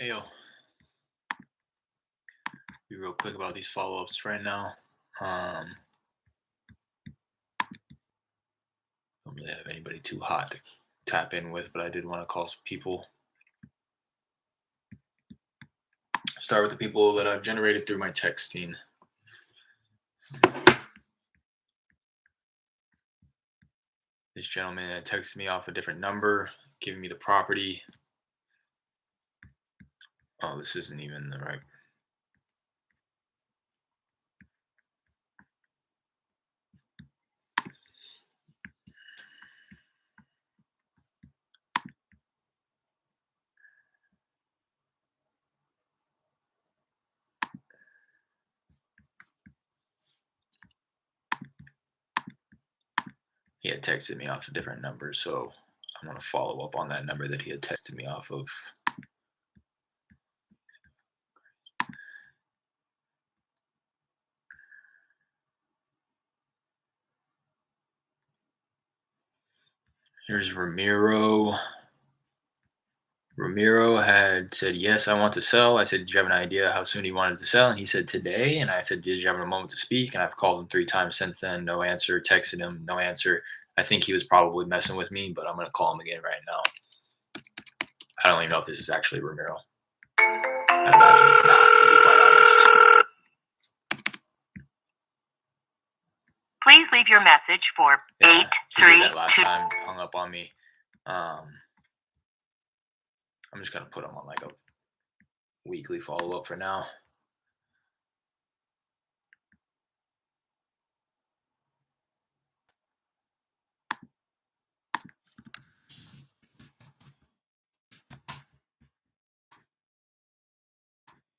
Ayo, be real quick about these follow-ups right now. Um, don't really have anybody too hot to tap in with, but I did want to call some people. Start with the people that I've generated through my texting. This gentleman had texted me off a different number, giving me the property. Oh, this isn't even the right. He had texted me off a different number, so I'm going to follow up on that number that he had texted me off of. Here's Ramiro. Ramiro had said, yes, I want to sell. I said, did you have an idea how soon he wanted to sell? And he said, today. And I said, did you have a moment to speak? And I've called him 3 times since then. No answer. Texted him. No answer. I think he was probably messing with me, but I'm going to call him again right now. I don't even know if this is actually Ramiro. I imagine it's not, to be quite honest. Please leave your message for Yeah, he did that last time, hung up on me. I'm just going to put him on like a weekly follow-up for now.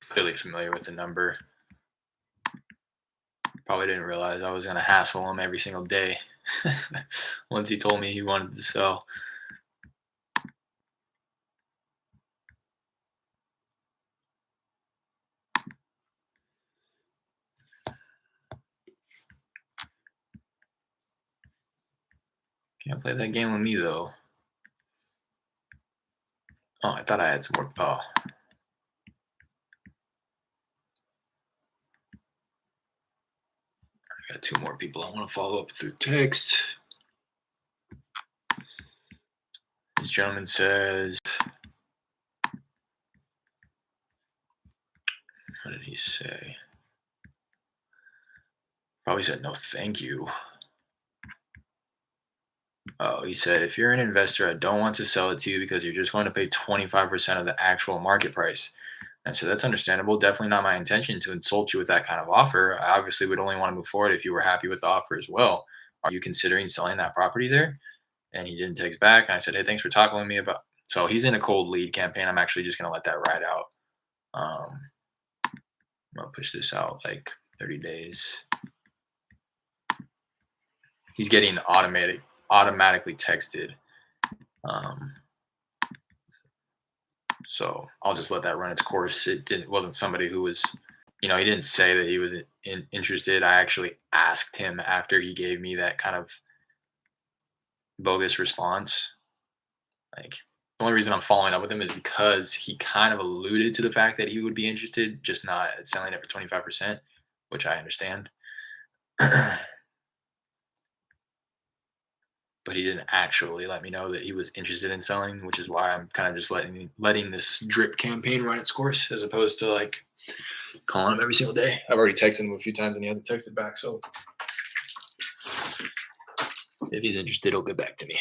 Clearly familiar with the number. Probably didn't realize I was going to hassle him every single day once he told me he wanted to sell. Can't play that game with me, though. Oh, I thought I had some more. Oh. I got 2 more people I want to follow up through text. This gentleman says, what did he say? Probably said no thank you. Oh, he said, if you're an investor, I don't want to sell it to you because you're just going to pay 25% of the actual market price. And so that's understandable. Definitely not my intention to insult you with that kind of offer. I obviously would only want to move forward if you were happy with the offer as well. Are you considering selling that property there? And he didn't text back. And I said, hey, thanks for talking with me about. So he's in a cold lead campaign. I'm actually just going to let that ride out. I'm going to push this out like 30 days. He's getting automatically texted. So I'll just let that run its course. It wasn't somebody who was, he didn't say that he was interested. I actually asked him after he gave me that kind of bogus response. Like, the only reason I'm following up with him is because he kind of alluded to the fact that he would be interested, just not at selling it for 25%, which I understand. But he didn't actually let me know that he was interested in selling, which is why I'm kind of just letting this drip campaign run its course, as opposed to like calling him every single day. I've already texted him a few times and he hasn't texted back. So if he's interested, he'll get back to me.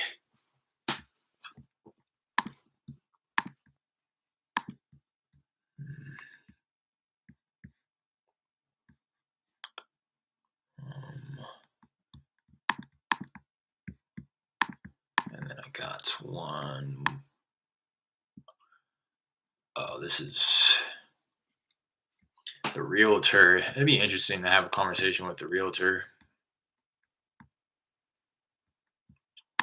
And then I got one. Oh, this is the realtor. It'd be interesting to have a conversation with the realtor.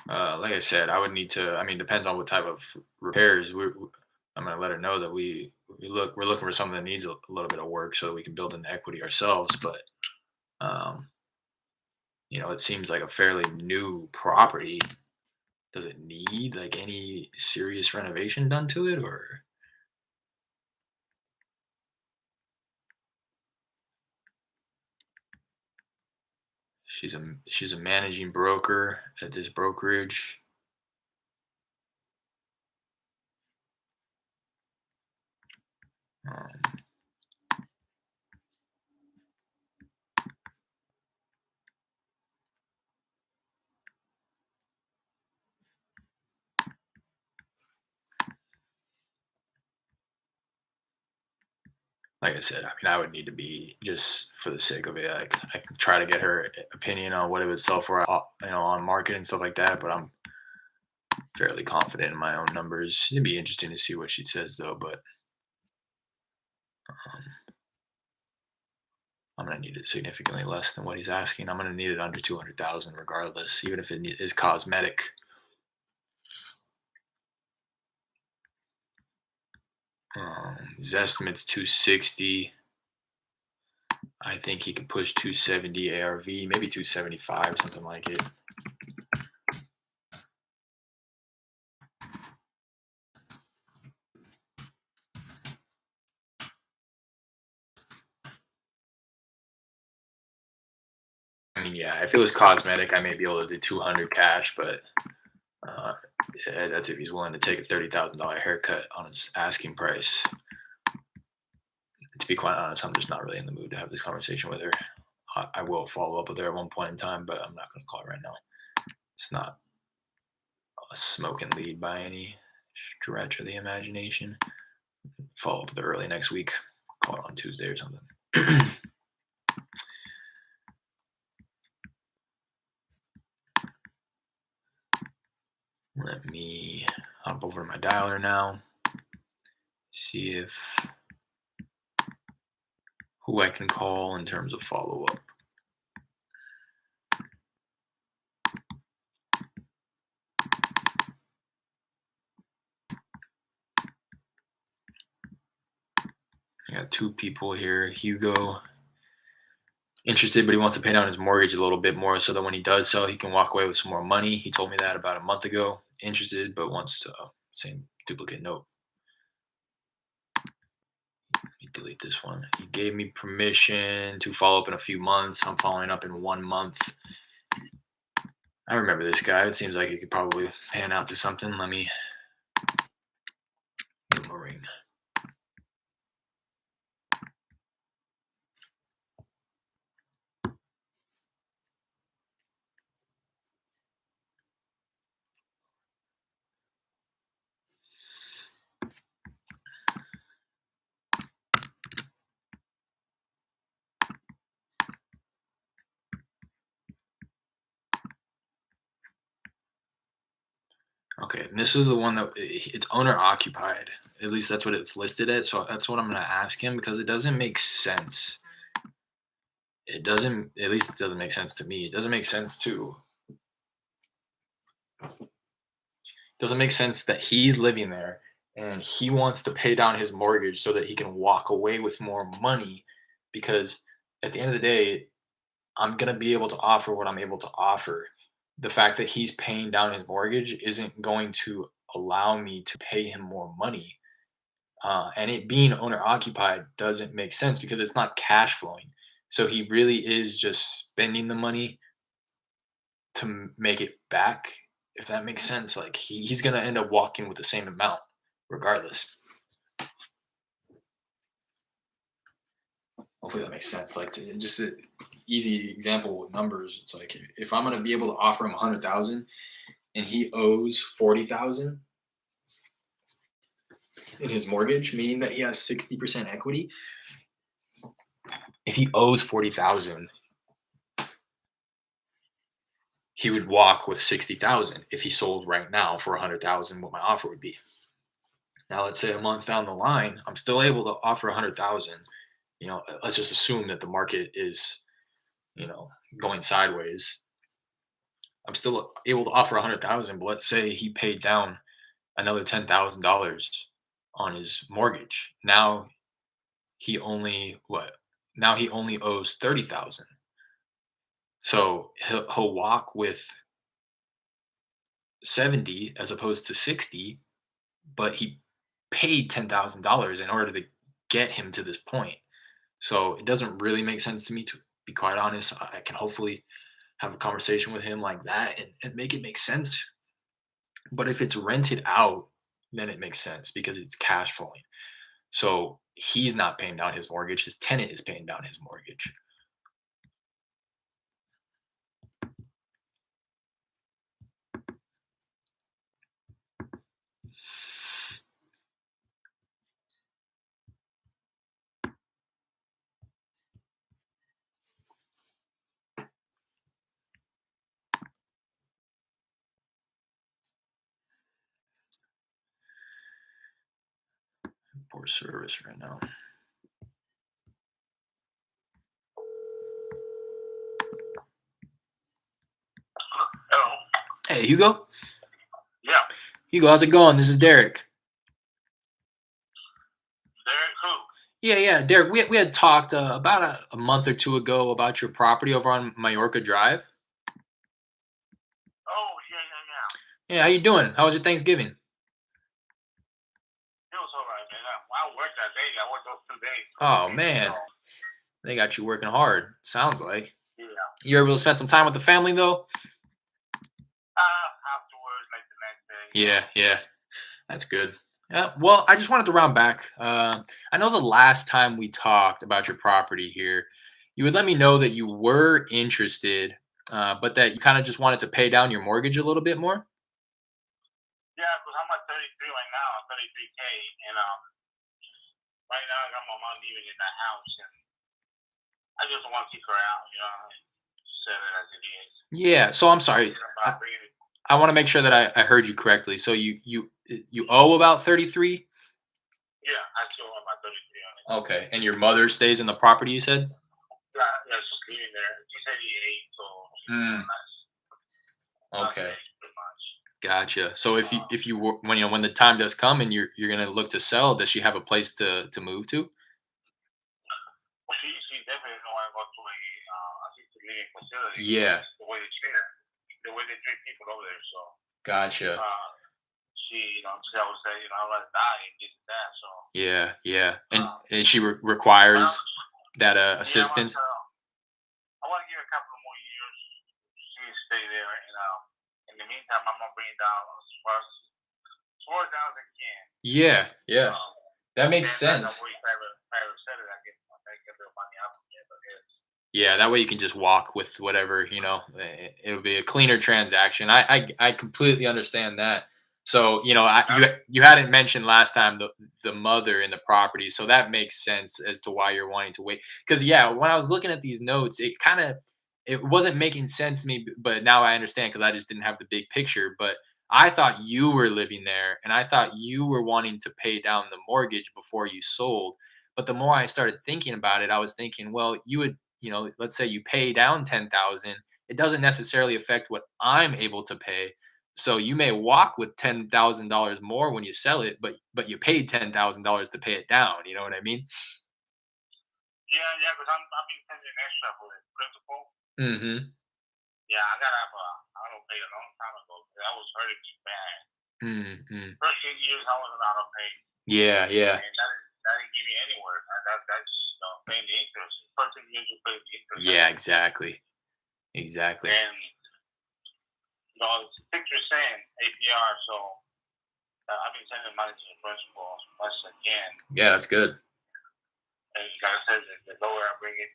Like I said, I would need to. I mean, depends on what type of repairs. I'm going to let her know that we're looking for something that needs a little bit of work so that we can build an equity ourselves. But it seems like a fairly new property. Does it need like any serious renovation done to it, or? She's a managing broker at this brokerage. Um, like I said, I mean, I would need to be just for the sake of it. I can try to get her opinion on what it would sell for, on market and stuff like that. But I'm fairly confident in my own numbers. It'd be interesting to see what she says, though. But um, I'm gonna need it significantly less than what he's asking. I'm gonna need it under 200,000, regardless, even if it is cosmetic. His estimate's 260. I think he could push 270 ARV, maybe 275, something like it. I mean, yeah, if it was cosmetic, I may be able to do 200 cash, but uh, yeah, that's if he's willing to take a $30,000 haircut on his asking price. To be quite honest, I'm just not really in the mood to have this conversation with her. I will follow up with her at one point in time, but I'm not going to call her right now. It's not a smoking lead by any stretch of the imagination. Follow up with her early next week. Call her on Tuesday or something. Let me hop over to my dialer now. See if who I can call in terms of follow up. I got two people here. Hugo, interested, but he wants to pay down his mortgage a little bit more so that when he does sell, he can walk away with some more money. He told me that about a month ago. Interested, but wants to same duplicate note. Let me delete this one. He gave me permission to follow up in a few months. I'm following up in 1 month. I remember this guy. It seems like he could probably pan out to something. Let me give him a ring. Okay, and this is the one that it's owner occupied. At least that's what it's listed at. So that's what I'm going to ask him because it doesn't make sense. It doesn't, at least it doesn't make sense to me. It doesn't make sense that he's living there and he wants to pay down his mortgage so that he can walk away with more money because at the end of the day, I'm going to be able to offer what I'm able to offer. The fact that he's paying down his mortgage isn't going to allow me to pay him more money. And it being owner occupied doesn't make sense because it's not cash flowing. So he really is just spending the money to make it back. If that makes sense, like he's gonna end up walking with the same amount, regardless. Hopefully that makes sense. Like just an easy example with numbers. It's like if I'm gonna be able to offer him 100,000 and he owes 40,000 in his mortgage, meaning that he has 60% equity. If he owes 40,000, he would walk with 60,000 if he sold right now for 100,000 what my offer would be. Now let's say a month down the line, I'm still able to offer 100,000. Let's just assume that the market is, you know, going sideways. I'm still able to offer 100,000, but let's say he paid down another $10,000 on his mortgage. He only what? Now he only owes 30,000. So he'll walk with 70 as opposed to 60, but he paid $10,000 in order to get him to this point. So it doesn't really make sense to me, to be quite honest. I can hopefully have a conversation with him like that and make it make sense. But if it's rented out, then it makes sense because it's cash flowing. So he's not paying down his mortgage. His tenant is paying down his mortgage. Poor service right now. Hello. Hey, Hugo. Yeah. Hugo, how's it going? This is Derek. Derek who? Yeah, Derek. We had talked about a month or two ago about your property over on Majorca Drive. Oh, yeah, yeah, yeah. Yeah, how you doing? How was your Thanksgiving? It was all right, man. I worked that day. I worked those 2 days. Oh So, man, they got you working hard. Sounds like yeah. you were able to spend some time with the family though. Afterwards, like the next day, Yeah, that's good. Yeah, well, I just wanted to round back. I know the last time we talked about your property here, you would let me know that you were interested, but that you kind of just wanted to pay down your mortgage a little bit more. Yeah, because I'm at 33 right now. I'm 33K, and right now I got my mom living in that house, and I just want to kick her out, and sell it as it is. Yeah. So I'm sorry. Thinking I, about bringing it. I want to make sure that I heard you correctly. So you owe about 33. Yeah, I still have my 33 on it. Okay, and your mother stays in the property. You said. Yeah, yeah, she's living there. She's 88, so she's Mm, not okay. age pretty much. Gotcha. So Uh, if you when when the time does come and you're gonna look to sell, does she have a place to move to? well, she definitely don't want to go to a assisted living facility because Yeah. the way they treat her, the way they treat people over there. So Gotcha. uh, she always say, I want to die and this and that. So Yeah. uh, And she but requires that yeah, assistant. I want to give her a couple of more years. She can stay there, and in the meantime, I'm gonna bring it down as far down as I can. Yeah. Um, That makes then that sense. way, if I ever said it, I get a little money out of it. But it's Yeah, that way you can just walk with whatever, it would be a cleaner transaction. I completely understand that. So, you hadn't mentioned last time the mother in the property, so that makes sense as to why you're wanting to wait. Because yeah, when I was looking at these notes, it wasn't making sense to me, but now I understand because I just didn't have the big picture. But I thought you were living there, and I thought you were wanting to pay down the mortgage before you sold. But the more I started thinking about it, I was thinking, well, let's say you pay down 10,000, it doesn't necessarily affect what I'm able to pay. So you may walk with $10,000 more when you sell it, but you paid $10,000 to pay it down. You know what I mean? yeah, because I've been sending extra for the principal. Mm-hmm. Yeah, I got have I don't pay a long time ago. That was hurting me bad. Mm-hmm. First 8 years I wasn't out of pay, Yeah. and that didn't give me anywhere. That just paying the interest. First 8 years you pay the interest on Yeah, it, exactly. and it's 6% APR. So I've been sending money to the principal as much as I can. Yeah, that's good. And like I said, the lower I bring it,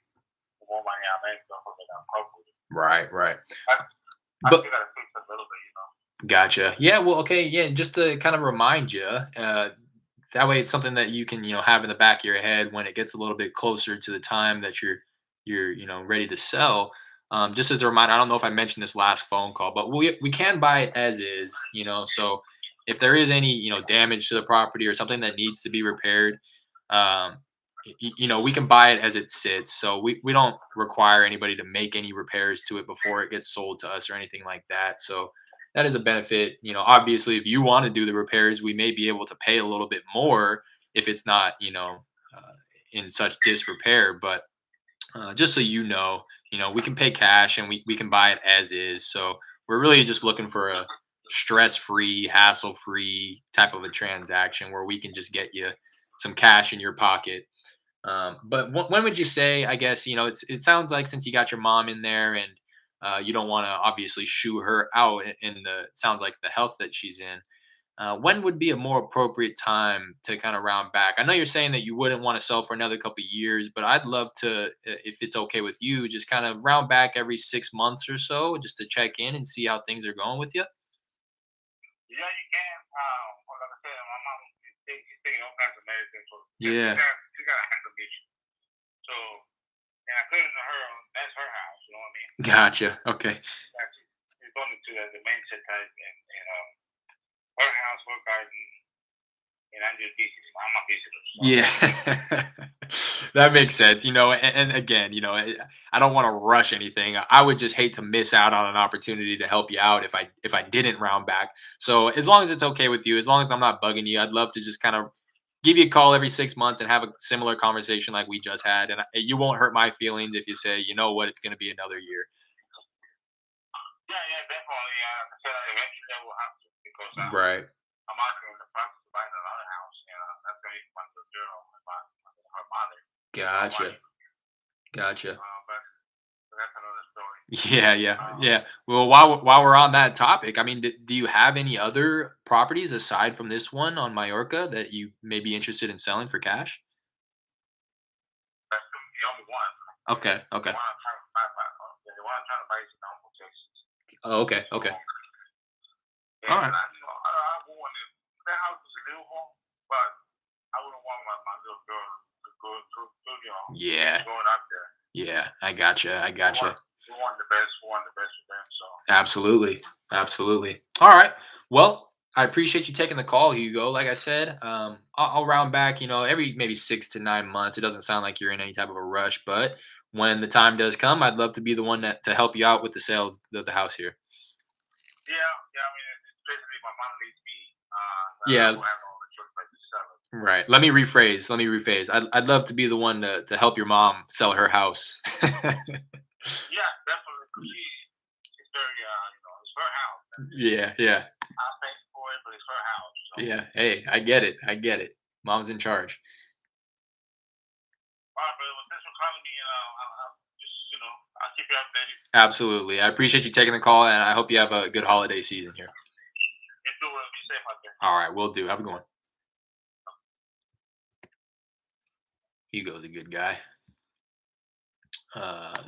the more money I make. So hopefully I'm covered. Right. I But still gotta fix a little bit. gotcha. Yeah, well, okay, yeah, just to kind of remind you, that way it's something that you can, have in the back of your head when it gets a little bit closer to the time that you're ready to sell. Just as a reminder, I don't know if I mentioned this last phone call, but we can buy it as is, so if there is any, damage to the property or something that needs to be repaired, um, we can buy it as it sits. So we don't require anybody to make any repairs to it before it gets sold to us or anything like that. So that is a benefit. Obviously, if you want to do the repairs, we may be able to pay a little bit more if it's not, in such disrepair. But just so we can pay cash and we can buy it as is. So we're really just looking for a stress-free, hassle-free type of a transaction where we can just get you some cash in your pocket. But when would you say? I guess it sounds like since you got your mom in there and You don't want to obviously shoo her out in the sounds like the health that she's in. When would be a more appropriate time to kind of round back? I know you're saying that you wouldn't want to sell for another couple of years, but I'd love to, if it's okay with you, just kind of round back every 6 months or so, just to check in and see how things are going with you. Yeah, you can. Well, like I said, my mom is taking all kinds of medicine, so Yeah, she got a heart condition. So, and according to her, that's her house. You know what I mean? gotcha. Okay. Like she's going to the mindset type, and her house, her garden, and I'm just visiting. I'm a visitor, so Yeah, that makes sense. And again, I don't want to rush anything. I would just hate to miss out on an opportunity to help you out if I didn't round back. So as long as it's okay with you, as long as I'm not bugging you, I'd love to just kind of give you a call every 6 months and have a similar conversation like we just had. And you won't hurt my feelings if you say, you know what, it's going to be another year. yeah, yeah, definitely. Like I said, eventually I will have to because Right. I'm actually in the process of buying another house, and that's going to be my little girl, her mother, my Gotcha. wife. Gotcha. But that's another story. Yeah, yeah, Um, yeah. Well, while we're on that topic, I mean, do you have any other properties aside from this one on Mallorca that you may be interested in selling for cash? that's the only one. Okay, The okay. one I'm trying to buy, the one I'm trying to buy is in Humble, Texas. Oh, okay, So, okay. All and right. I would want it. That house is a little home, but I wouldn't want my little girl to go Yeah, going out there. yeah. I gotcha. I We want gotcha. we want the best. We want the best for them. So Absolutely, absolutely. All right. Well, I appreciate you taking the call, Hugo. Like I said, I'll round back. Every maybe 6 to 9 months. It doesn't sound like you're in any type of a rush, but when the time does come, I'd love to be the one to help you out with the sale of the house here. yeah, yeah. I mean, it's basically my mom needs me. I Yeah, will have all the choice by the seller. right. Let me rephrase. I'd love to be the one to help your mom sell her house. Yeah, definitely. 'Cause she's very it's her house. Yeah, yeah, I pay for it, but it's her house. So, yeah. Hey, I get it. I get it. Mom's in charge. all right, brother. Well, thanks for calling me, and I'll just I'll keep you updated. Absolutely. I appreciate you taking the call, and I hope you have a good holiday season here. You too. Be safe out there. All right, we'll do. Have a good one. Hugo's a good guy.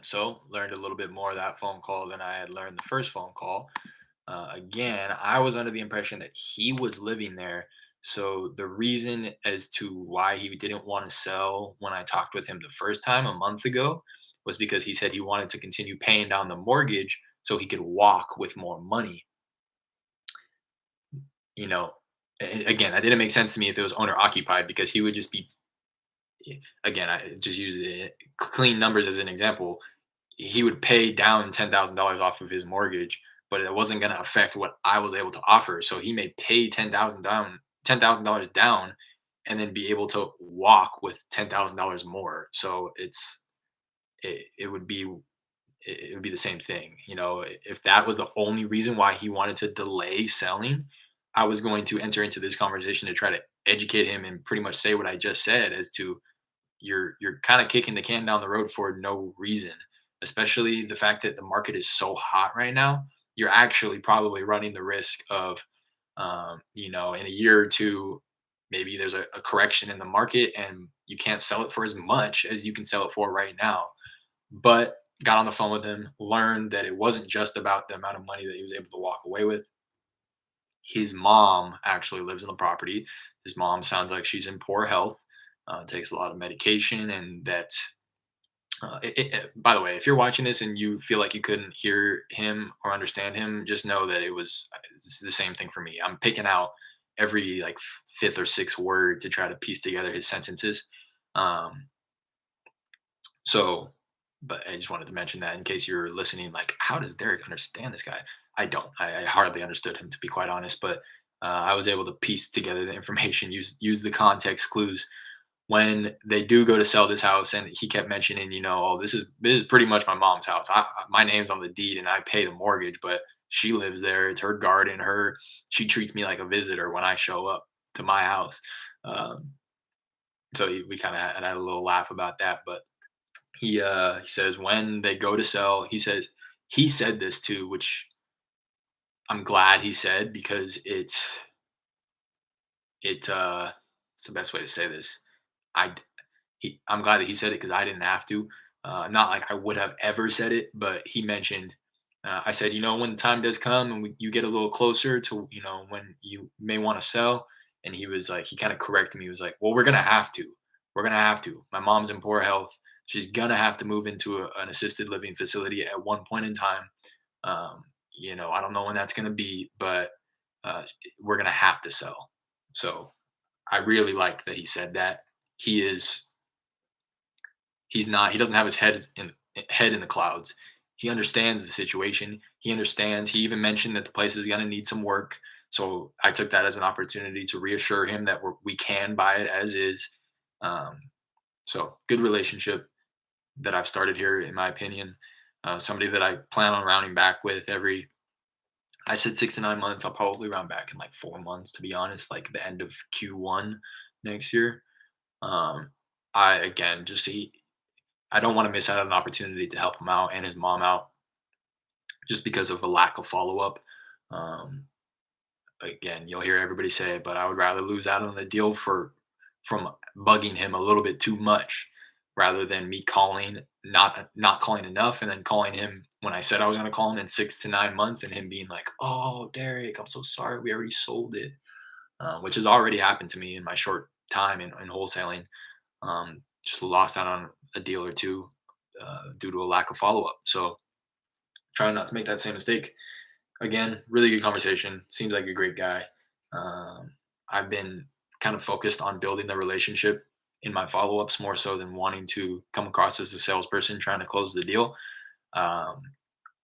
So learned a little bit more of that phone call than I had learned the first phone call. Again, I was under the impression that he was living there. So the reason as to why he didn't want to sell when I talked with him the first time a month ago was because he said he wanted to continue paying down the mortgage so he could walk with more money. You know, again, that didn't make sense to me if it was owner occupied because he would just be, again, I just use clean numbers as an example. He would pay down $10,000 off of his mortgage, but it wasn't going to affect what I was able to offer. So he may pay $10,000 down, and then be able to walk with $10,000 more. So it would be it would be the same thing. If that was the only reason why he wanted to delay selling, I was going to enter into this conversation to try to educate him and pretty much say what I just said as to you're kind of kicking the can down the road for no reason, especially the fact that the market is so hot right now. You're actually probably running the risk of, in a year or two, maybe there's a correction in the market and you can't sell it for as much as you can sell it for right now. But got on the phone with him, learned that it wasn't just about the amount of money that he was able to walk away with. His mom actually lives in the property. His mom sounds like she's in poor health, takes a lot of medication, and that. By the way, if you're watching this and you feel like you couldn't hear him or understand him, just know that it's the same thing for me. I'm picking out every like fifth or sixth word to try to piece together his sentences. Um, so, but I just wanted to mention that in case you're listening, like, how does Derek understand this guy? I don't. I hardly understood him, to be quite honest. But I was able to piece together the information, use the context clues when they do go to sell this house. And he kept mentioning, oh, this is pretty much my mom's house. My name's on the deed, and I pay the mortgage, but she lives there. It's her garden. She treats me like a visitor when I show up to my house. Um, so we kind of had a little laugh about that, but he says when they go to sell, he says he said this too, which I'm glad he said because what's the best way to say this? I I'm glad that he said it because I didn't have to. Not like I would have ever said it, but he mentioned. I said, when the time does come and you get a little closer to, when you may want to sell, and he was like, he kind of corrected me. He was like, "Well, we're gonna have to. We're gonna have to. My mom's in poor health. She's gonna have to move into an assisted living facility at one point in time. Um, I don't know when that's gonna be, but uh, we're gonna have to sell." So I really liked that he said that. He is he doesn't have his head in the clouds. He understands the situation. He understands. He even mentioned that the place is going to need some work. So I took that as an opportunity to reassure him that we can buy it as is. Um, so good relationship that I've started here, in my opinion. Somebody that I plan on rounding back with every. I said 6 to 9 months. I'll probably round back in like 4 months, to be honest, like the end of Q1 next year. Um, I again just see I don't want to miss out on an opportunity to help him out and his mom out just because of a lack of follow up. Um, Again, you'll hear everybody say it, but I would rather lose out on the deal from bugging him a little bit too much rather than me calling not calling enough and then calling him when I said I was going to call him in 6 to 9 months and him being like, "Oh, Derek, I'm so sorry, we already sold it," which has already happened to me in my short time in wholesaling. Just lost out on a deal or two due to a lack of follow up. So trying not to make that same mistake. Again, really good conversation. Seems like a great guy. Um, I've been kind of focused on building the relationship in my follow ups more so than wanting to come across as a salesperson trying to close the deal. Um,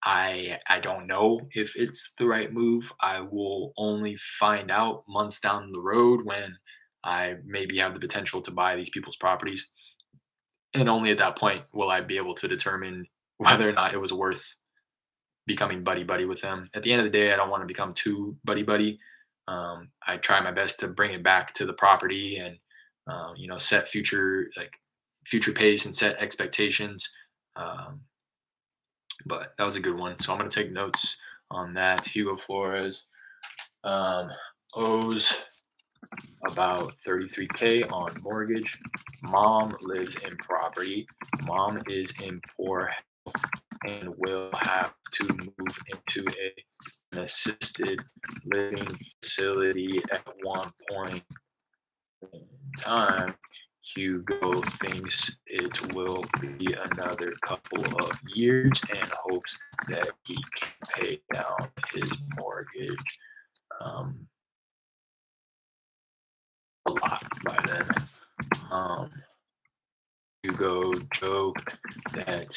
I don't know if it's the right move. I will only find out months down the road when I maybe have the potential to buy these people's properties. And only at that point will I be able to determine whether or not it was worth becoming buddy buddy with them. At the end of the day, I don't want to become too buddy buddy. I try my best to bring it back to the property and set future pace and set expectations. Um, but that was a good one. So I'm gonna take notes on that. Hugo Flores um, owes about 33K on mortgage. Mom lives in property. Mom is in poor and will have to move into an assisted living facility at one point in time. Hugo thinks it will be another couple of years and hopes that he can pay down his mortgage um, a lot by then. Um, Hugo joked that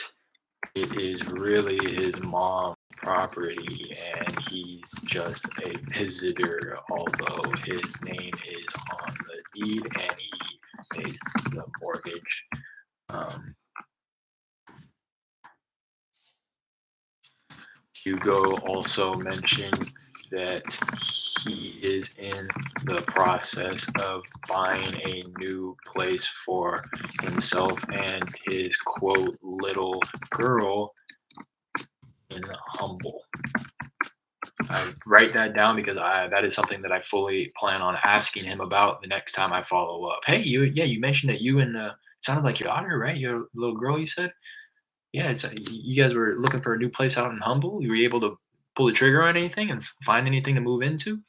it is really his mom's property and he's just a visitor, although his name is on the deed and he pays the mortgage. Um, Hugo also mentioned that he is in the process of buying a new place for himself and his quote little girl in Humble. I write that down because that is something that I fully plan on asking him about the next time I follow up. Hey, you mentioned that you and sounded like your daughter, right? Your little girl, you said. Yeah, you guys were looking for a new place out in Humble. You were able to pull the trigger on anything and find anything to move into.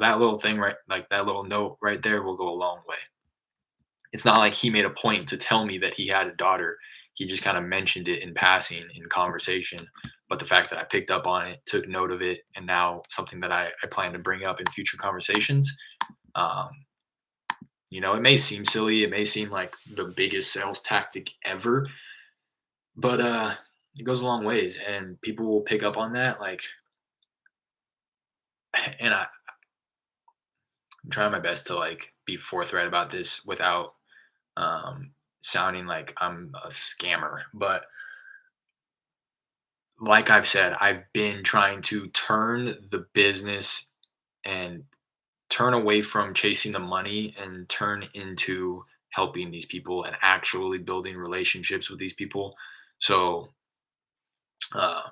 That little thing, right? Like that little note right there will go a long way. It's not like he made a point to tell me that he had a daughter. He just kind of mentioned it in passing in conversation. But the fact that I picked up on it, took note of it, and now something that I plan to bring up in future conversations. Um, it may seem silly, it may seem like the biggest sales tactic ever, but it goes a long ways, and people will pick up on that. Like, and I'm trying my best to like be forthright about this without um, sounding like I'm a scammer, but like I've said, I've been trying to turn the business and turn away from chasing the money and turn into helping these people and actually building relationships with these people. So Uh,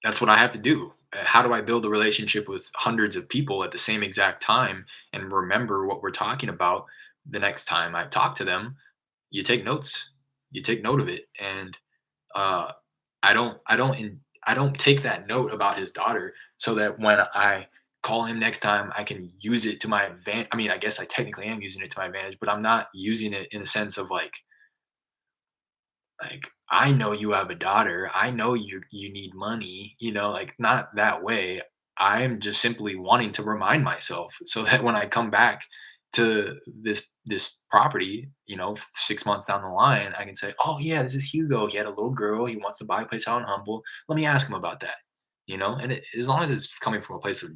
that's what I have to do. How do I build a relationship with hundreds of people at the same exact time and remember what we're talking about the next time I talk to them? You take notes. You take note of it, and uh, I don't take that note about his daughter so that when I call him next time, I can use it to my advantage. I mean, I guess I technically am using it to my advantage, but I'm not using it in a sense of like I know you have a daughter. I know you need money, like not that way. I'm just simply wanting to remind myself so that when I come back to this property, 6 months down the line, I can say, "Oh yeah, this is Hugo. He had a little girl. He wants to buy a place out in Humble. Let me ask him about that." And as long as it's coming from a place of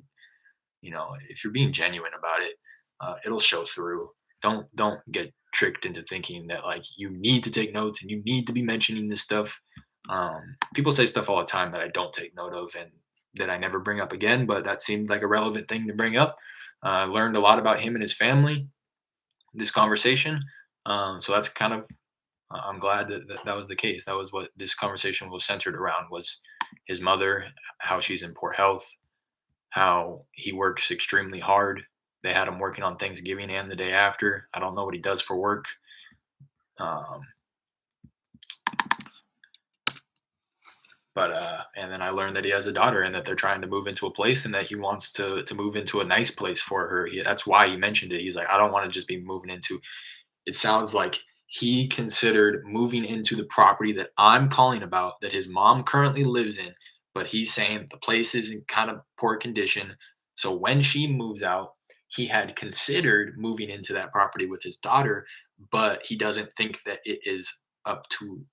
if you're being genuine about it, it'll show through. Don't get tricked into thinking that like you need to take notes and you need to be mentioning this stuff. People say stuff all the time that I don't take note of and that I never bring up again, but that seemed like a relevant thing to bring up. I learned a lot about him and his family this conversation. So that's kind of I'm glad that was the case. That was what this conversation was centered around was his mother, how she's in poor health, how he works extremely hard. They had him working on Thanksgiving and the day after. I don't know what he does for work. Um, but and then I learned that he has a daughter and that they're trying to move into a place and that he wants to move into a nice place for her. That's why he mentioned it. He's like, I don't want to just be moving into. It sounds like he considered moving into the property that I'm calling about that his mom currently lives in, but he's saying the place is in kind of poor condition. So when she moves out, he had considered moving into that property with his daughter, but he doesn't think that it is up to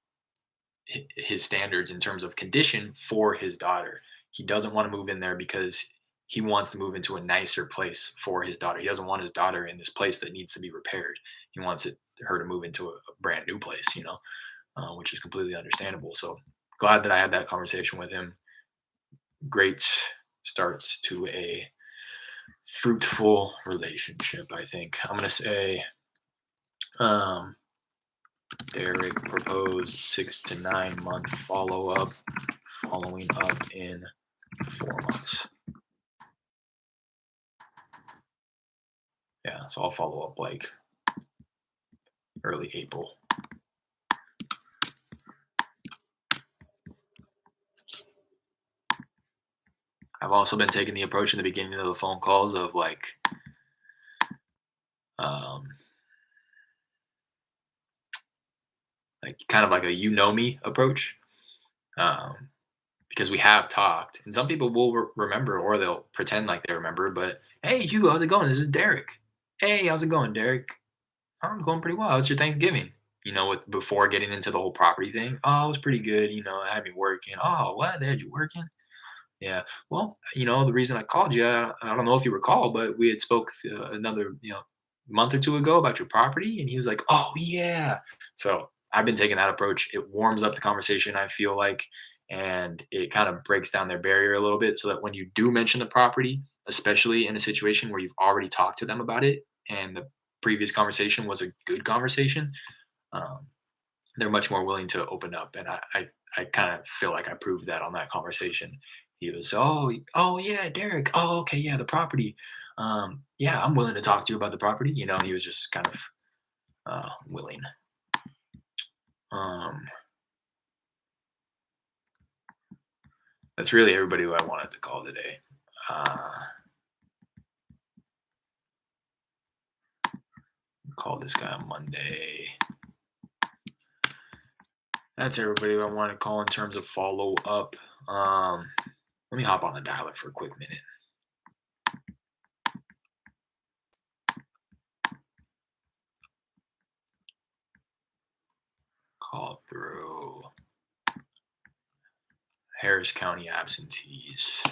his standards in terms of condition for his daughter. He doesn't want to move in there because he wants to move into a nicer place for his daughter. He doesn't want his daughter in this place that needs to be repaired. He wants her to move into a brand new place, which is completely understandable. So glad that I had that conversation with him. Great start to a fruitful relationship, I think. I'm going to say um, Derek proposed 6 to 9 month follow up, following up in 4 months. Yeah, so I'll follow up like early April. I've also been taking the approach in the beginning of the phone calls of um, like kind of like a me approach, um, because we have talked, and some people will remember or they'll pretend like they remember. But hey, Hugo, how's it going? This is Derek. Hey, how's it going, Derek? I'm going pretty well. How's your Thanksgiving? With before getting into the whole property thing. Oh, it was pretty good. I had me working. Oh, what? They had you working? Yeah. Well, the reason I called you, I don't know if you recall, but we had spoke another, month or two ago about your property, and he was like, "Oh yeah." So I've been taking that approach. It warms up the conversation. I feel like, and it kind of breaks down their barrier a little bit, so that when you do mention the property, especially in a situation where you've already talked to them about it, and the previous conversation was a good conversation, um, they're much more willing to open up. And I kind of feel like I proved that on that conversation. He was, oh yeah, Derek. Oh, okay, yeah, the property. Yeah, I'm willing to talk to you about the property. He was just kind of willing. Um, that's really everybody who I wanted to call today. Call this guy on Monday. That's everybody who I want to call in terms of follow up. Let me hop on the dialer for a quick minute. Call through Harris County absentees.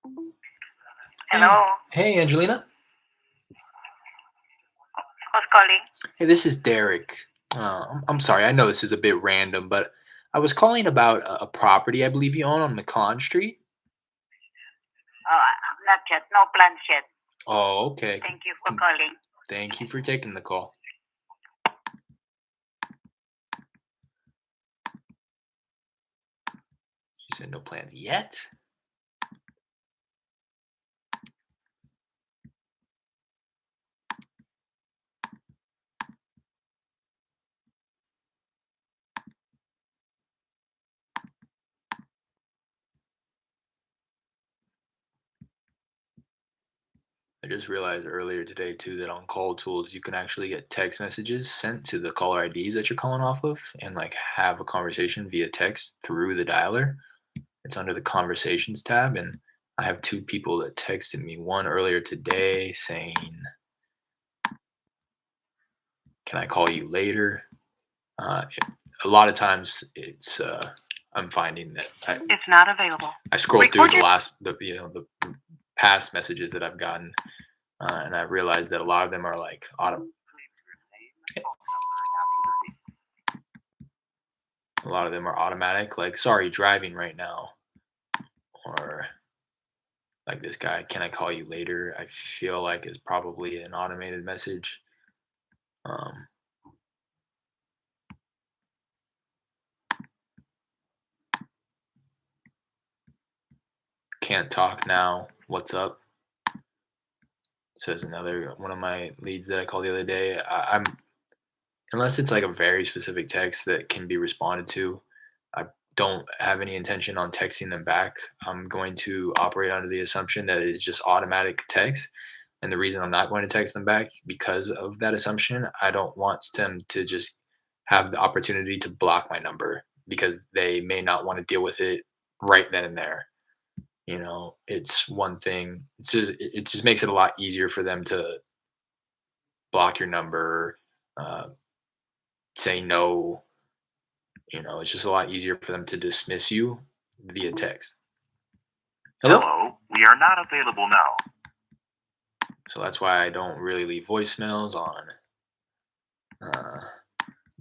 Hey, Hello, hey, Angelina. who's calling? Hey, this is Derek. I'm sorry. I know this is a bit random, but I was calling about a property I believe you own on McCon Street. Not yet. No plans yet. Oh, okay. Thank you for calling. Thank you for taking the call. She said no plans yet. I just realized earlier today too that on call tools you can actually get text messages sent to the caller IDs that you're calling off of and like have a conversation via text through the dialer. It's under the conversations tab, and I have two people that texted me. One earlier today saying, "Can I call you later?" A lot of times, I'm finding that It's not available. I scrolled through Record the your last the past messages that I've gotten, and I realized that a lot of them are like a lot of them are automatic, like "Sorry, driving right now," or like this guy, "Can I call you later?" I feel like is probably an automated message. Um, "Can't talk now. What's up?" Says another one of my leads that I called the other day. I'm unless it's like a very specific text that can be responded to, I don't have any intention on texting them back. I'm going to operate under the assumption that it's just automatic text. And the reason I'm not going to text them back because of that assumption, I don't want them to just have the opportunity to block my number because they may not want to deal with it right then and there. It's one thing. It just makes it a lot easier for them to block your number, uh, say no. It's just a lot easier for them to dismiss you via text. Hello? Hello, we are not available now. So that's why I don't really leave voicemails on uh,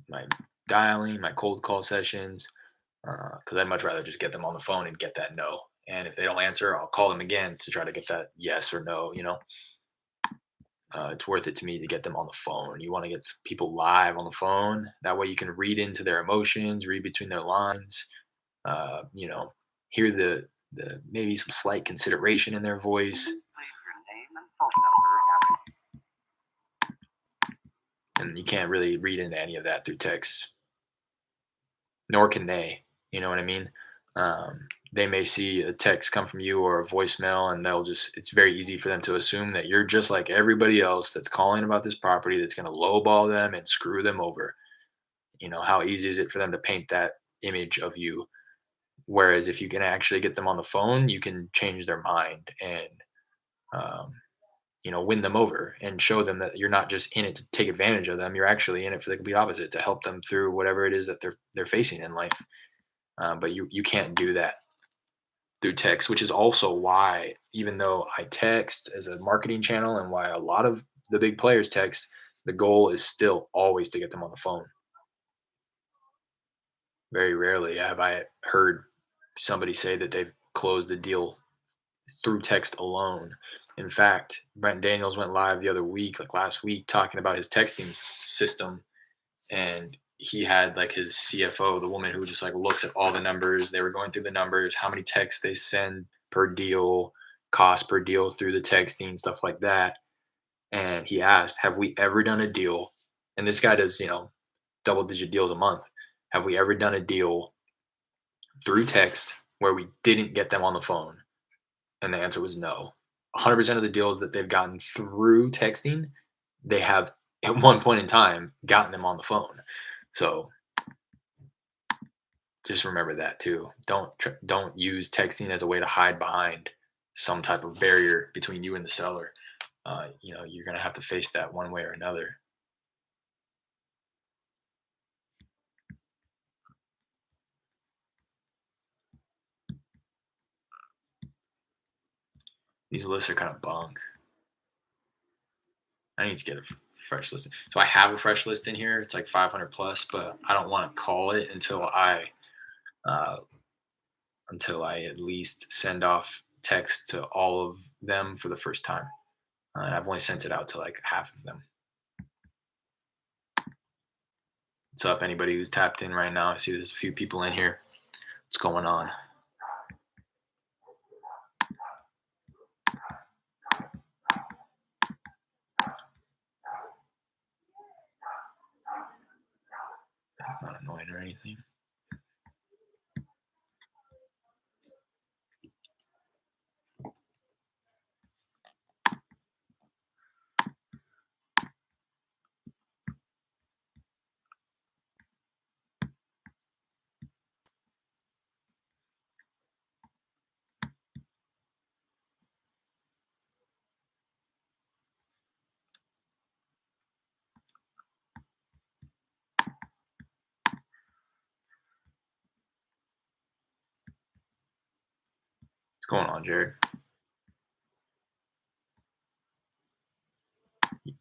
my dialing, my cold call sessions, because I'd much rather just get them on the phone and get that no. And if they don't answer, I'll call them again to try to get that yes or no. It's worth it to me to get them on the phone. You want to get people live on the phone. That way you can read into their emotions, read between their lines, uh, you know, hear the maybe some slight consideration in their voice, Leave your name and phone number after and you can't really read into any of that through text, nor can they. You know what I mean? They may see a text come from you or a voicemail, and it's very easy for them to assume that you're just like everybody else that's calling about this property that's going to lowball them and screw them over. How easy is it for them to paint that image of you? Whereas if you can actually get them on the phone, you can change their mind and um, win them over and show them that you're not just in it to take advantage of them. You're actually in it for the complete opposite, to help them through whatever it is that they're facing in life. But you can't do that through text, which is also why, even though I text as a marketing channel and why a lot of the big players text, the goal is still always to get them on the phone. Very rarely have I heard somebody say that they've closed a deal through text alone. In fact, Brent Daniels went live the other week, like last week, talking about his texting system, and he had like his CFO, the woman who just like looks at all the numbers. They were going through the numbers, how many texts they send per deal, cost per deal through the texting, stuff like that. And he asked, "Have we ever done a deal?" And this guy does, double-digit deals a month. Have we ever done a deal through text where we didn't get them on the phone? And the answer was no. 100% of the deals that they've gotten through texting, they have at one point in time gotten them on the phone. So just remember that too. Don't use texting as a way to hide behind some type of barrier between you and the seller. You're gonna have to face that one way or another. These lists are kind of bunk. I need to get a fresh list. So I have a fresh list in here. It's like 500 plus, but I don't want to call it uh, until I at least send off text to all of them for the first time. And I've only sent it out to like half of them. What's up, anybody who's tapped in right now? I see there's a few people in here. What's going on? That's not annoying or anything. What's going on, Jared?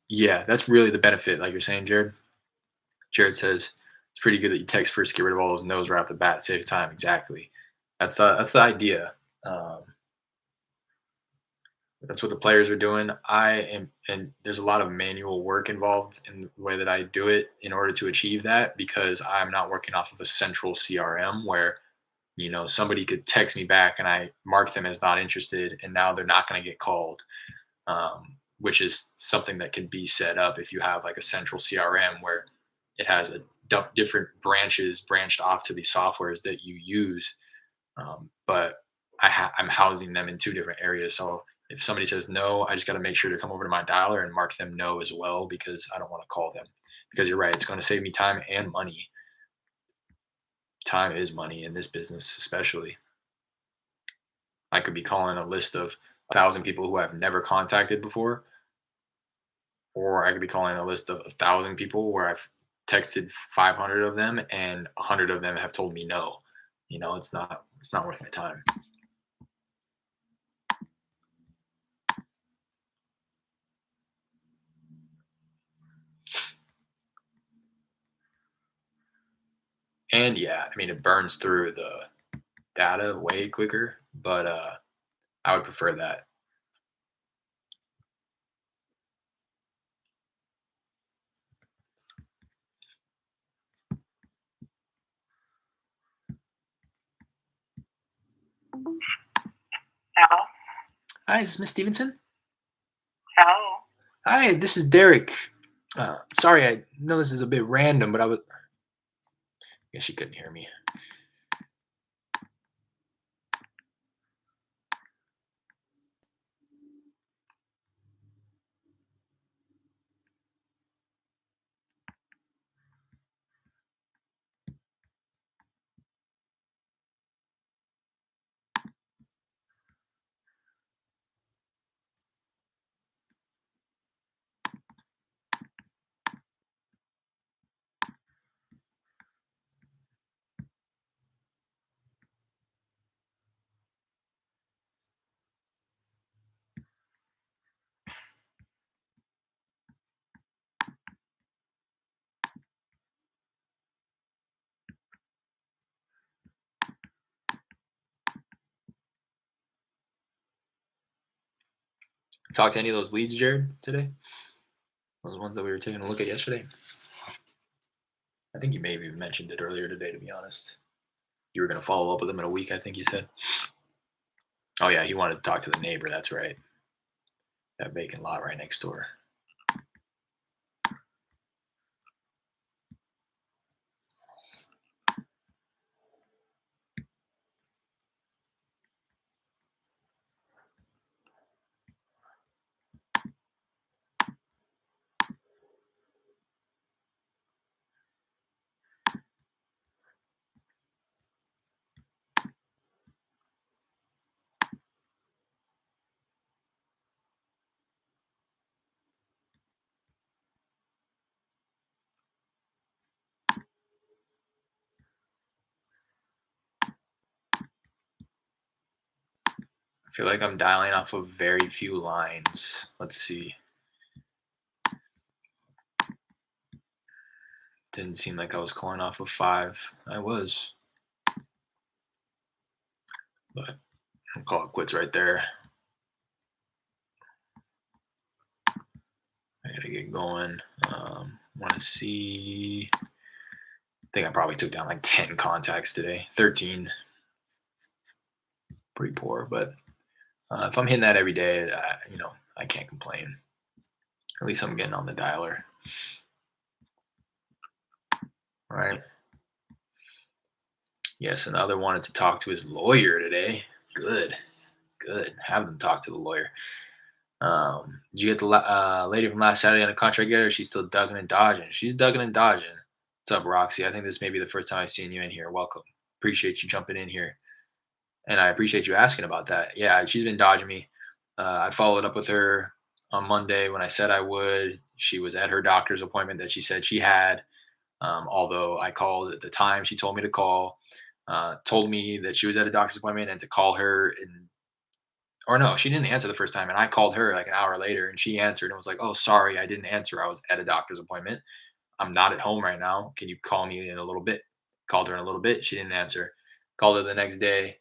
Yeah, that's really the benefit, like you're saying, Jared. Jared says it's pretty good that you text first, get rid of all those no's right off the bat, saves time. Exactly. That's the idea. Um, that's what the players are doing. I am, and there's a lot of manual work involved in the way that I do it in order to achieve that because I'm not working off of a central CRM where somebody could text me back and I mark them as not interested, and now they're not going to get called. Which is something that can be set up if you have like a central CRM where it has different branches branched off to the softwares that you use. But I'm housing them in two different areas. So if somebody says no, I just got to make sure to come over to my dialer and mark them no as well because I don't want to call them. Because you're right, it's going to save me time and money. Time is money in this business, especially. I could be calling a list of 1,000 people who I've never contacted before, or I could be calling a list of 1,000 people where I've texted 500 of them and 100 of them have told me no. It's not worth my time. And yeah, I mean it burns through the data way quicker, but I would prefer that. Hello? Hi, is this Miss Stevenson? Hello? Hi, this is Derek. Sorry, I know this is a bit random, but I guess she couldn't hear me. Talk to any of those leads, Jared, today? Those ones that we were taking a look at yesterday? I think you maybe mentioned it earlier today, to be honest. You were going to follow up with them in a week, I think you said. Oh, yeah, he wanted to talk to the neighbor. That's right. That vacant lot right next door. I feel like I'm dialing off of very few lines. Let's see. Didn't seem like I was calling off of five. I was, but I'll call it quits right there. I gotta get going. Want to see. I think I probably took down like 10 contacts today. 13. Pretty poor, but if I'm hitting that every day, I can't complain. At least I'm getting on the dialer, right? Yes, another wanted to talk to his lawyer today. Good, good. Have them talk to the lawyer. Did you get the lady from last Saturday on a contract yet, or she's still ducking and dodging? She's ducking and dodging. What's up, Roxy? I think this may be the first time I've seen you in here. Welcome. Appreciate you jumping in here, and I appreciate you asking about that. Yeah, she's been dodging me. I followed up with her on Monday when I said I would. She was at her doctor's appointment that she said she had. Although I called at the time she told me to call, told me that she was at a doctor's appointment and to call her and or no, she didn't answer the first time, and I called her like an hour later, and she answered and was like, "Oh, sorry, I didn't answer. I was at a doctor's appointment. I'm not at home right now. Can you call me in a little bit?" Called her in a little bit. She didn't answer. Called her the next day.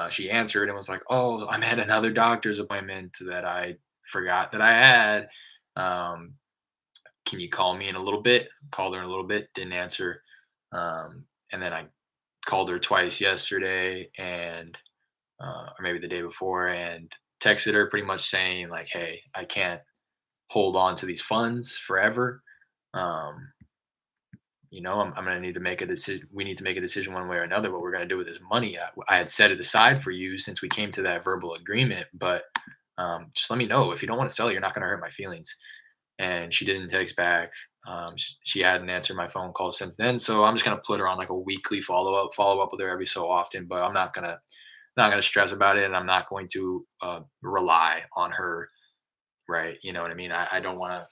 She answered and was like, "Oh, I'm at another doctor's appointment that I forgot that I had. Um, can you call me in a little bit?" Called her in a little bit. Didn't answer. And then I called her twice yesterday and or maybe the day before, and texted her pretty much saying like, "Hey, I can't hold on to these funds forever. Um, I'm going to need to make a decision. We need to make a decision one way or another what we're going to do with this money. I had set it aside for you since we came to that verbal agreement, but just let me know if you don't want to sell it. You're not going to hurt my feelings." And she didn't text back. She hadn't answered my phone call since then, so I'm just gonna put her on like a weekly follow up with her every so often. But I'm not gonna stress about it, and I'm not going to rely on her. Right? You know what I mean? I don't want to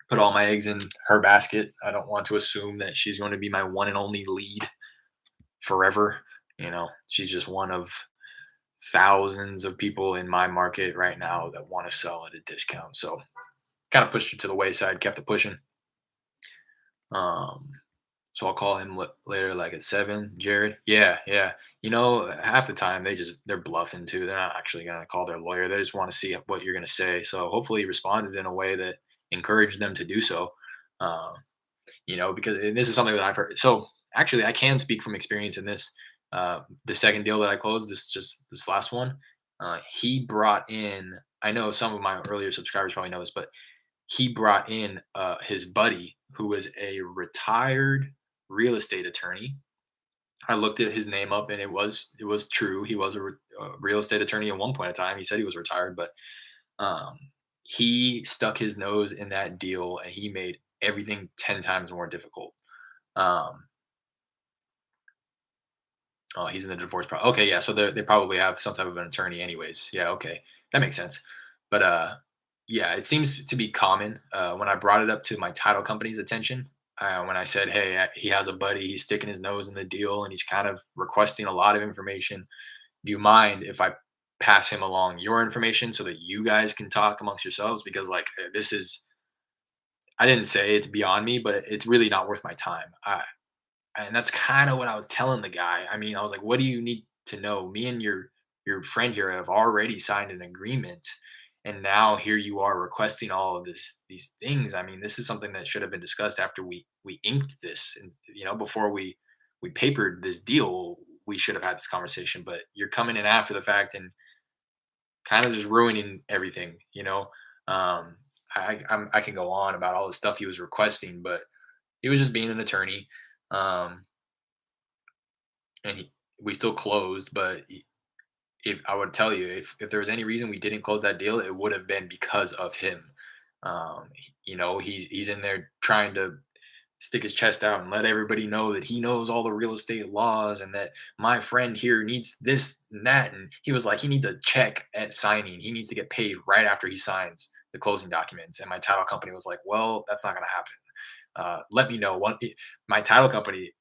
put all my eggs in her basket. I don't want to assume that she's going to be my one and only lead forever. She's just one of thousands of people in my market right now that want to sell at a discount. So kind of pushed it to the wayside, kept it pushing. Um, so I'll call him later, like at 7. Jared, yeah, yeah. Half the time they're bluffing too. They're not actually gonna call their lawyer. They just want to see what you're gonna say. So hopefully he responded in a way that encouraged them to do so. Um, because and this is something that I've heard. So actually, I can speak from experience in this. The second deal that I closed, this last one, he brought in. I know some of my earlier subscribers probably know this, but he brought in his buddy who was a retired real estate attorney. I looked at his name up, and it was true. He was a real estate attorney at one point in time. He said he was retired, but um, he stuck his nose in that deal, and he made everything 10 times more difficult. Um, oh, he's in the divorce. Okay, yeah. So they probably have some type of an attorney, anyways. Yeah, okay, that makes sense. But yeah, it seems to be common. When I brought it up to my title company's attention, when I said, "Hey, he has a buddy. He's sticking his nose in the deal, and he's kind of requesting a lot of information. Do you mind if I pass him along your information so that you guys can talk amongst yourselves? Because like this is, I didn't say it's beyond me, but it's really not worth my time." And that's kind of what I was telling the guy. I mean, I was like, "What do you need to know? Me and your friend here have already signed an agreement, and now here you are requesting all of these things. I mean, this is something that should have been discussed after we inked this, and before we papered this deal. We should have had this conversation. But you're coming in after the fact and kind of just ruining everything. I can go on about all the stuff he was requesting, but he was just being an attorney." Um, and we still closed. But if I would tell you, if there was any reason we didn't close that deal, it would have been because of him. He's in there trying to stick his chest out and let everybody know that he knows all the real estate laws and that my friend here needs this and that. And he was like, he needs a check at signing. He needs to get paid right after he signs the closing documents. And my title company was like, "Well, that's not going to happen. Let me know what my title company."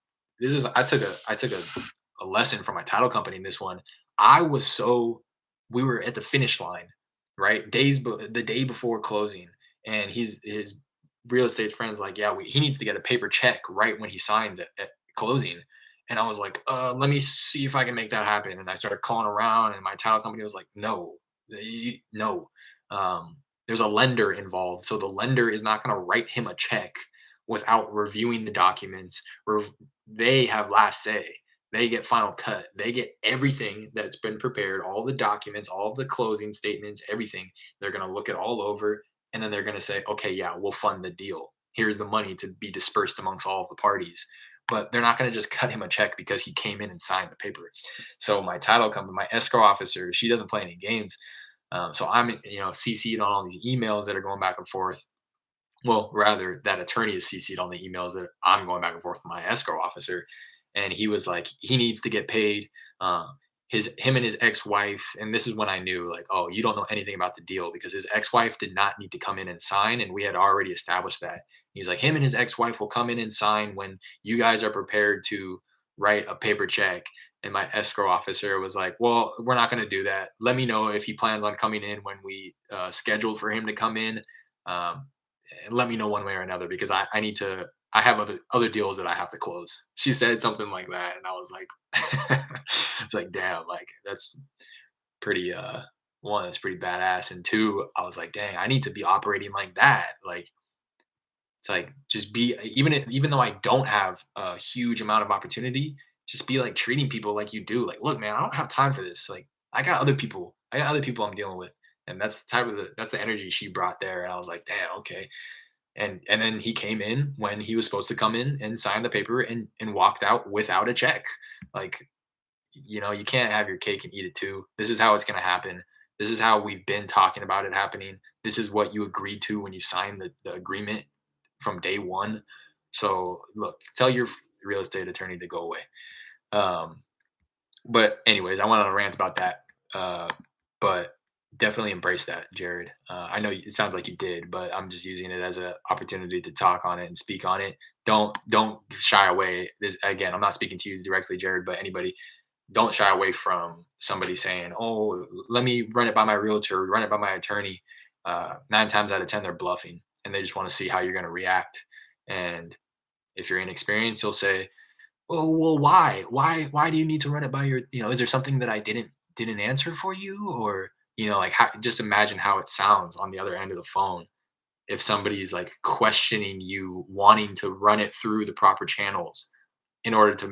I took a lesson from my title company in this one. I was so we were at the finish line, right? The day before closing, and his real estate friend's like, yeah, he needs to get a paper check right when he signs at closing. And I was like, let me see if I can make that happen. And I started calling around, and my title company was like, no, no. Um, there's a lender involved, so the lender is not going to write him a check without reviewing the documents. They have last say. They get final cut. They get everything that's been prepared, all the documents, all of the closing statements, everything. They're going to look it all over, and then they're going to say, okay, yeah, we'll fund the deal. Here's the money to be dispersed amongst all of the parties. But they're not going to just cut him a check because he came in and signed the paper. So my title company, my escrow officer, she doesn't play any games. So I'm, CC'd on all these emails that are going back and forth. Well, rather, that attorney is CC'd on the emails that I'm going back and forth with my escrow officer, and he was like, he needs to get paid. Him and his ex-wife, and this is when I knew, like, oh, you don't know anything about the deal, because his ex-wife did not need to come in and sign, and we had already established that. He's like, him and his ex-wife will come in and sign when you guys are prepared to write a paper check. And my escrow officer was like, well, we're not going to do that. Let me know if he plans on coming in when we scheduled for him to come in. Um, and let me know one way or another, because I need to, I have other deals that I have to close. She said something like that, and I was like, it's like, damn, like that's pretty one, that's pretty badass, and two, I was like, dang, I need to be operating like that. Like, it's like, just be, even though I don't have a huge amount of opportunity, just be like treating people like you do. Like, look, man, I don't have time for this. Like, I got other people. I got other people I'm dealing with, and that's the energy she brought there. And I was like, damn, okay. And then he came in when he was supposed to come in and sign the paper, and walked out without a check. Like, you can't have your cake and eat it too. This is how it's going to happen. This is how we've been talking about it happening. This is what you agreed to when you signed the agreement from day one. So look, tell your real estate attorney to go away. Um, but anyways, I went on a rant about that. But definitely embrace that, Jared. I know it sounds like you did, but I'm just using it as an opportunity to talk on it and speak on it. Don't shy away. This again, I'm not speaking to you directly, Jared, but anybody, don't shy away from somebody saying, "Oh, let me run it by my realtor, run it by my attorney." 9 times out of 10, they're bluffing, and they just want to see how you're going to react. And if you're inexperienced, you'll say, well, why? Why do you need to run it by your, is there something that I didn't answer for you? Or, like, how, just imagine how it sounds on the other end of the phone if somebody's like questioning you, wanting to run it through the proper channels in order to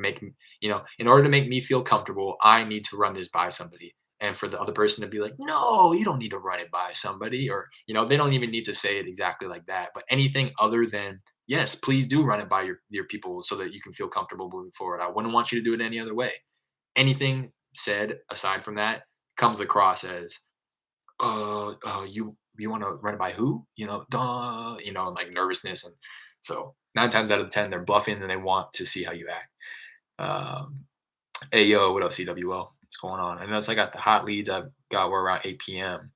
in order to make me feel comfortable, I need to run this by somebody. And for the other person to be like, no, you don't need to run it by somebody, or, they don't even need to say it exactly like that, but anything other than, yes, please do run it by your people so that you can feel comfortable moving forward. I wouldn't want you to do it any other way. Anything said aside from that comes across as, you want to run it by who? Duh, and like nervousness. And so 9 times out of 10, they're bluffing, and they want to see how you act. Um, Hey, yo, what up, CWL? What's going on? I notice I got the hot leads I've got were around 8 p.m.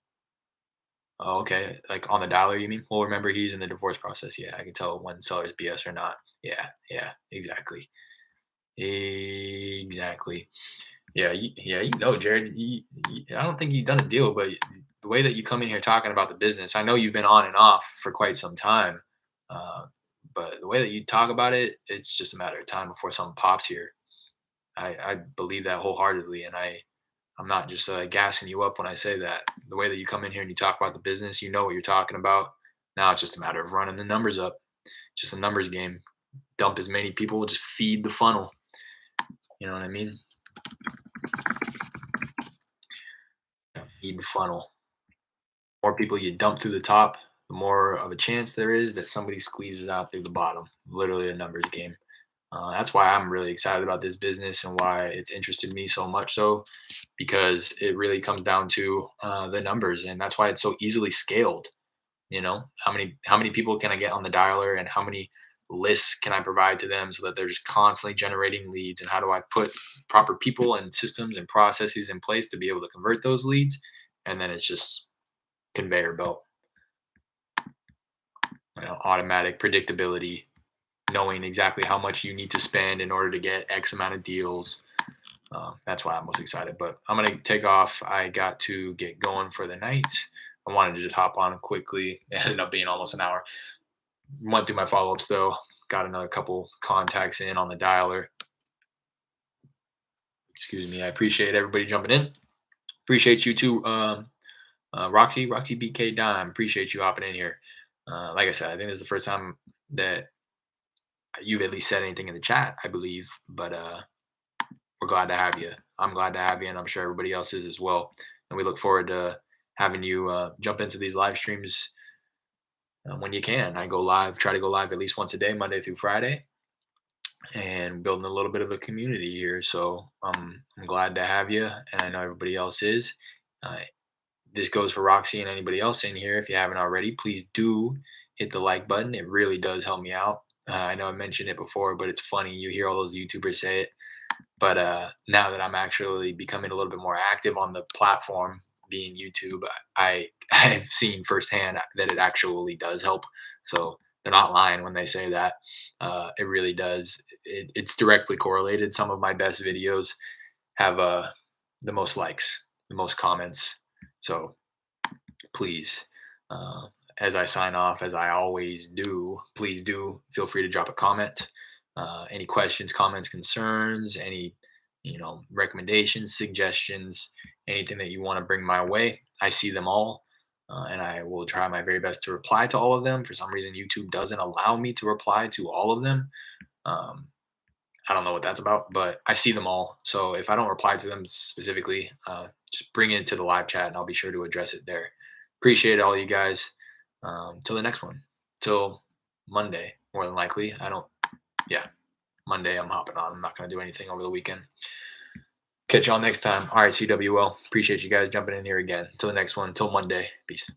Oh, okay. Like on the dialer, you mean? Well, remember, he's in the divorce process. Yeah, I can tell when seller's BS or not. Yeah, yeah, exactly. Exactly. Yeah, Jared. I don't think you've done a deal, but the way that you come in here talking about the business, I know you've been on and off for quite some time. Uh, but the way that you talk about it, it's just a matter of time before something pops here. I believe that wholeheartedly, and I'm not just gassing you up when I say that. The way that you come in here and you talk about the business, you know what you're talking about. Now it's just a matter of running the numbers up. Just a numbers game. Dump as many people, just feed the funnel. You know what I mean? Feed the funnel. More people you dump through the top, the more of a chance there is that somebody squeezes out through the bottom. Literally a numbers game. That's why I'm really excited about this business and why it's interested me so much so, because it really comes down to the numbers, and that's why it's so easily scaled. How many people can I get on the dialer, and how many lists can I provide to them so that they're just constantly generating leads, and how do I put proper people and systems and processes in place to be able to convert those leads, and then it's just conveyor belt, automatic predictability, knowing exactly how much you need to spend in order to get X amount of deals. That's why I'm most excited. But I'm gonna take off. I got to get going for the night. I wanted to just hop on quickly. It ended up being almost an hour. Went through my follow ups though. Got another couple contacts in on the dialer. Excuse me. I appreciate everybody jumping in. Appreciate you too, Roxy BK Dime. Appreciate you hopping in here. Like I said, I think this is the first time that you've at least said anything in the chat, I believe. But we're glad to have you. I'm glad to have you, and I'm sure everybody else is as well. And we look forward to having you jump into these live streams when you can. I go live, try to go live at least once a day, Monday through Friday, and building a little bit of a community here. So I'm glad to have you, and I know everybody else is. Uh, this goes for Roxy and anybody else in here. If you haven't already, please do hit the like button. It really does help me out. I know I mentioned it before, but it's funny. You hear all those YouTubers say it. But now that I'm actually becoming a little bit more active on the platform, being YouTube, I've seen firsthand that it actually does help. So they're not lying when they say that. It really does. It's directly correlated. Some of my best videos have the most likes, the most comments. So please, uh, as I sign off, as I always do, please do feel free to drop a comment. Any questions, comments, concerns, any recommendations, suggestions, anything that you want to bring my way. I see them all, and I will try my very best to reply to all of them. For some reason, YouTube doesn't allow me to reply to all of them. Um, I don't know what that's about, but I see them all. So if I don't reply to them specifically, just bring it to the live chat and I'll be sure to address it there. Appreciate all you guys. Till the next one. Till Monday, more than likely. Yeah, Monday I'm hopping on. I'm not going to do anything over the weekend. Catch y'all next time. All right, CWL. Appreciate you guys jumping in here again. Till the next one. Till Monday. Peace.